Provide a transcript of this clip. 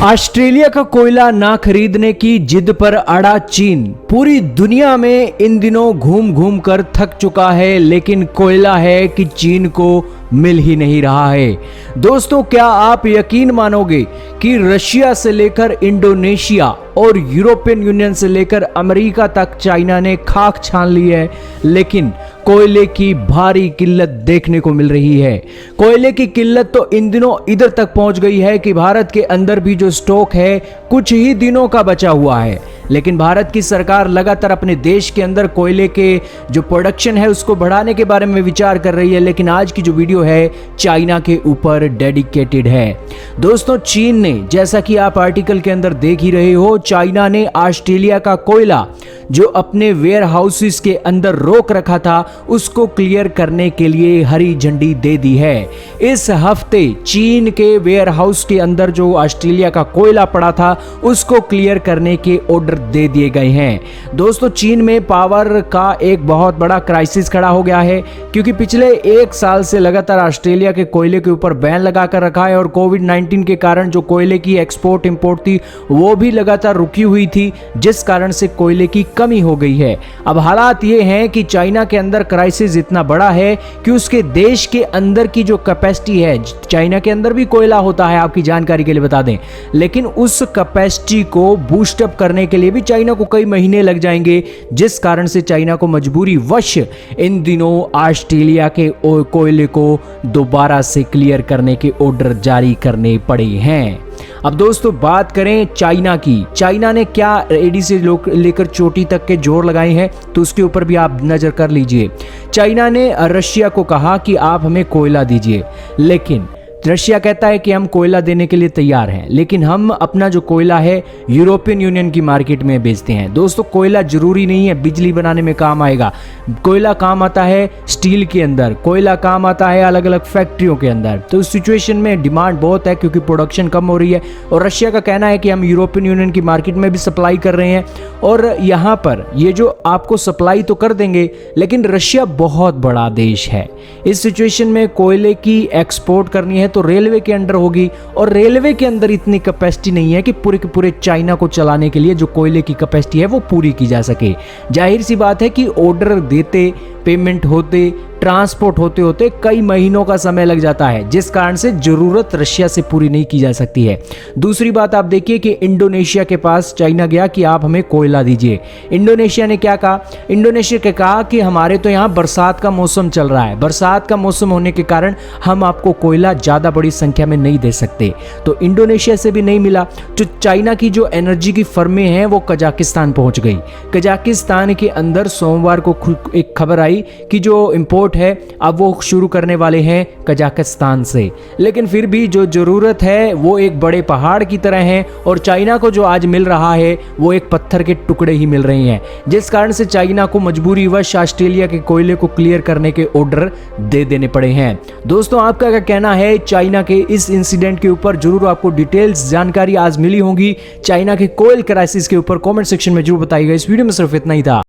Australia का कोयला ना खरीदने की जिद पर अड़ा चीन। पूरी दुनिया में इन दिनों घूम घूम कर थक चुका है, लेकिन कोयला है कि चीन को मिल ही नहीं रहा है। दोस्तों, क्या आप यकीन मानोगे कि रशिया से लेकर इंडोनेशिया और यूरोपियन यूनियन से लेकर अमेरिका तक चाइना ने खाक छान ली है, लेकिन कोयले की भारी किल्लत देखने को मिल रही है। कोयले की किल्लत तो इन दिनों इधर तक पहुंच गई है कि भारत के अंदर भी जो स्टॉक है कुछ ही दिनों का बचा हुआ है, लेकिन भारत की सरकार लगातार अपने देश के अंदर कोयले के जो प्रोडक्शन है उसको बढ़ाने के बारे में विचार कर रही है। लेकिन आज की जो वीडियो है चाइना के ऊपर डेडिकेटेड है। दोस्तों, चीन ने, जैसा कि आप आर्टिकल के अंदर देख ही रहे हो, चाइना ने ऑस्ट्रेलिया का कोयला जो अपने वेयर हाउसेस के अंदर रोक रखा था उसको क्लियर करने के लिए हरी झंडी दे दी है। इस हफ्ते चीन के वेयर हाउस के अंदर जो ऑस्ट्रेलिया का कोयला पड़ा था उसको क्लियर करने के ऑर्डर दे दिए गए हैं। दोस्तों, चीन में पावर का एक बहुत बड़ा क्राइसिस खड़ा हो गया है, क्योंकि पिछले एक साल से लगातार ऑस्ट्रेलिया के कोयले के ऊपर बैन लगा कर रखा है और कोविड-19 के कारण जो कोयले की एक्सपोर्ट इंपोर्ट थी वो भी लगातार रुकी हुई थी, जिस कारण से कोयले की कमी हो गई है। अब हालात ये हैं कि चाइना के अंदर क्राइसिस इतना बड़ा है कि उसके देश के अंदर की जो कैपेसिटी है, चाइना के अंदर भी कोयला होता है, आपकी जानकारी के लिए बता दें, लेकिन उस कैपेसिटी को बूस्ट अप करने के लिए भी चाइना को कई महीने लग जाएंगे, जिस कारण से चाइना को मजबूरी वश इन दिनों ऑस्ट्रेलिया के कोयले को दोबारा से क्लियर करने के ऑर्डर जारी करने पड़े हैं। अब दोस्तों, बात करें चाइना की। चाइना ने क्या एडी से लेकर चोटी तक के जोर लगाए हैं, तो उसके ऊपर भी आप नजर कर लीजिए। चाइना ने रशिया को कहा कि आप हमें कोयला दीजिए, लेकिन रशिया कहता है कि हम कोयला देने के लिए तैयार हैं, लेकिन हम अपना जो कोयला है यूरोपियन यूनियन की मार्केट में बेचते हैं। दोस्तों, कोयला जरूरी नहीं है बिजली बनाने में काम आएगा। कोयला काम आता है स्टील के अंदर, कोयला काम आता है अलग अलग फैक्ट्रियों के अंदर। तो इस सिचुएशन में डिमांड बहुत है क्योंकि प्रोडक्शन कम हो रही है, और रशिया का कहना है कि हम यूरोपियन यूनियन की मार्केट में भी सप्लाई कर रहे हैं, और यहाँ पर ये जो आपको सप्लाई तो कर देंगे, लेकिन रशिया बहुत बड़ा देश है। इस सिचुएशन में कोयले की एक्सपोर्ट करनी है तो रेलवे के अंडर होगी, और रेलवे के अंदर इतनी कैपेसिटी नहीं है कि पूरे के पूरे चाइना को चलाने के लिए जो कोयले की कैपेसिटी है वो पूरी की जा सके। जाहिर सी बात है कि ऑर्डर देते, पेमेंट होते, ट्रांसपोर्ट होते होते कई महीनों का समय लग जाता है, जिस कारण से जरूरत रशिया से पूरी नहीं की जा सकती है। दूसरी बात आप देखिए कि इंडोनेशिया के पास चाइना गया कि आप हमें कोयला दीजिए। इंडोनेशिया ने क्या कहा? इंडोनेशिया ने कहा कि हमारे तो यहाँ बरसात का मौसम चल रहा है, बरसात का मौसम होने के कारण हम आपको कोयला ज्यादा बड़ी संख्या में नहीं दे सकते। तो इंडोनेशिया से भी नहीं मिला। जो चाइना की जो एनर्जी की फर्में हैं वो कजाकिस्तान पहुंच गई। कजाकिस्तान के अंदर सोमवार को एक खबर आई कि जो इंपोर्ट है अब वो शुरू करने वाले हैं कजाकिस्तान से, लेकिन फिर भी जो जरूरत है वो एक बड़े पहाड़ की तरह है, और चाइना को जो आज मिल रहा है वो एक पत्थर के टुकड़े ही मिल रहे हैं, जिस कारण से चाइना को मजबूरी वश ऑस्ट्रेलिया के कोयले को क्लियर करने के ऑर्डर दे देने पड़े हैं। दोस्तों, आपका क्या कहना है चाइना के इस इंसिडेंट के ऊपर? जरूर आपको डिटेल्स जानकारी आज मिली होंगी चाइना के कोयल क्राइसिस के ऊपर। कमेंट सेक्शन में जरूर बताइएगा। इस वीडियो में सिर्फ इतना ही था।